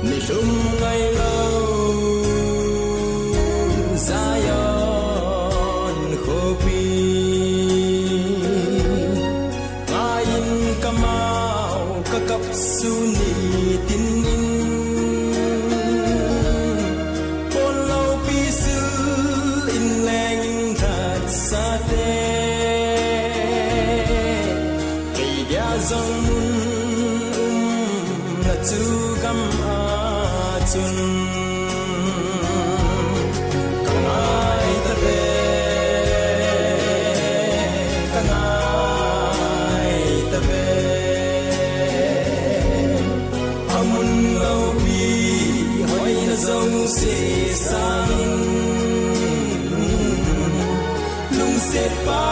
mi sum ngày lâu Zion khopi ngayin kamau kakap suni tin in polo pisil in leng that sa te kay dia zong na tu kam atun kangai tabe amun lau pi hoi na zong se sang lung set pa